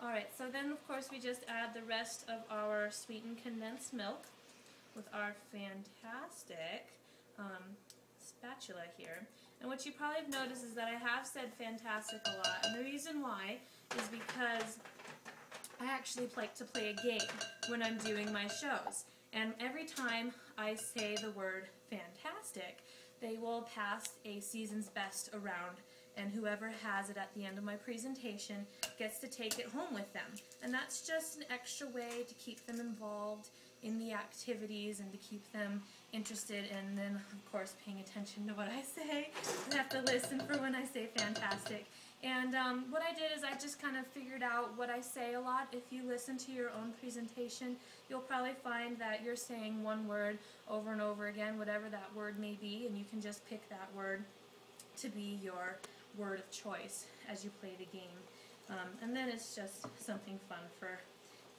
Alright, so then of course we just add the rest of our sweetened condensed milk with our fantastic spatula here. And what you probably have noticed is that I have said fantastic a lot, and the reason why is because I actually like to play a game when I'm doing my shows. And every time I say the word fantastic, they will pass a season's best around, and whoever has it at the end of my presentation gets to take it home with them. And that's just an extra way to keep them involved in the activities and to keep them interested, and then of course paying attention to what I say. They have to listen for when I say fantastic. And what I did is I just kind of figured out what I say a lot. If you listen to your own presentation, you'll probably find that you're saying one word over and over again, whatever that word may be, and you can just pick that word to be your word of choice as you play the game. And then it's just something fun for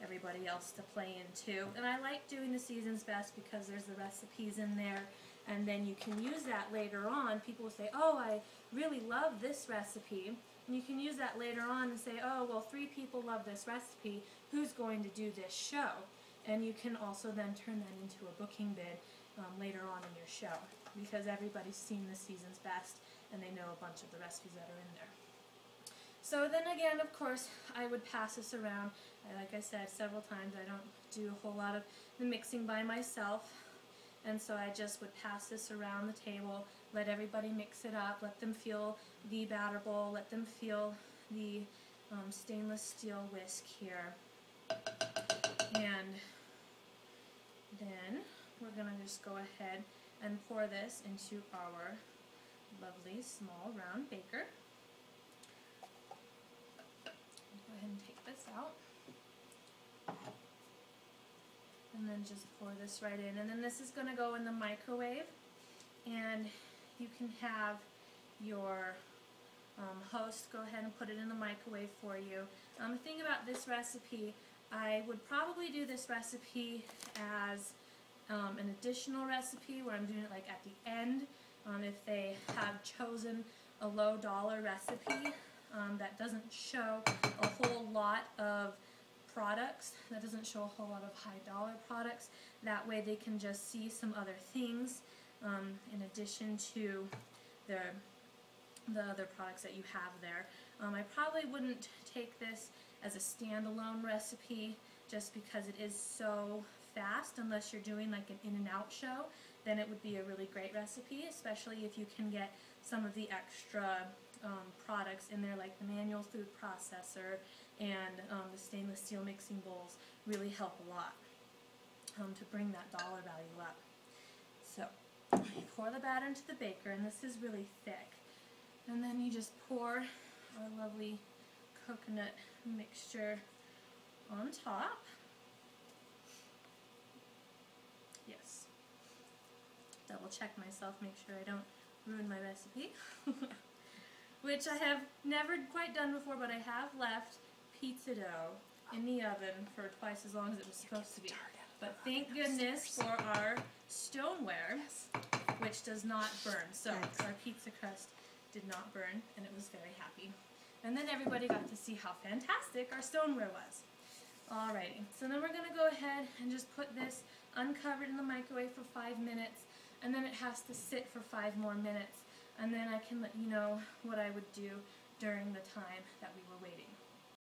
everybody else to play into. And I like doing the season's best because there's the recipes in there, and then you can use that later on. People will say, oh, I really love this recipe, and you can use that later on and say, oh, well, 3 people love this recipe, who's going to do this show? And you can also then turn that into a booking bid later on in your show, because everybody's seen the season's best and they know a bunch of the recipes that are in there. So then again, of course, I would pass this around. Like I said several times, I don't do a whole lot of the mixing by myself. And so I just would pass this around the table, let everybody mix it up, let them feel the batter bowl, let them feel the stainless steel whisk here. And then we're going to just go ahead and pour this into our lovely small round baker. Go ahead and take this out. And then just pour this right in. And then this is going to go in the microwave. And you can have your host go ahead and put it in the microwave for you. The thing about this recipe, I would probably do this recipe as an additional recipe where I'm doing it like at the end. If they have chosen a low dollar recipe that doesn't show a whole lot of products, that doesn't show a whole lot of high dollar products, that way they can just see some other things in addition to the other products that you have there. I probably wouldn't take this as a standalone recipe just because it is so fast, unless you're doing like an in-and-out show. Then it would be a really great recipe, especially if you can get some of the extra products in there, like the manual food processor and the stainless steel mixing bowls really help a lot to bring that dollar value up. So you pour the batter into the baker, and this is really thick. And then you just pour our lovely coconut mixture on top. Yes. Double check myself, make sure I don't ruin my recipe. Which I have never quite done before, but I have left pizza dough in the oven for twice as long as it was supposed to be. But thank goodness for our stoneware, which does not burn. So our pizza crust did not burn, and it was very happy. And then everybody got to see how fantastic our stoneware was. Alrighty, so then we're going to go ahead and just put this uncovered in the microwave for 5 minutes, and then it has to sit for 5 more minutes, and then I can let you know what I would do during the time that we were waiting.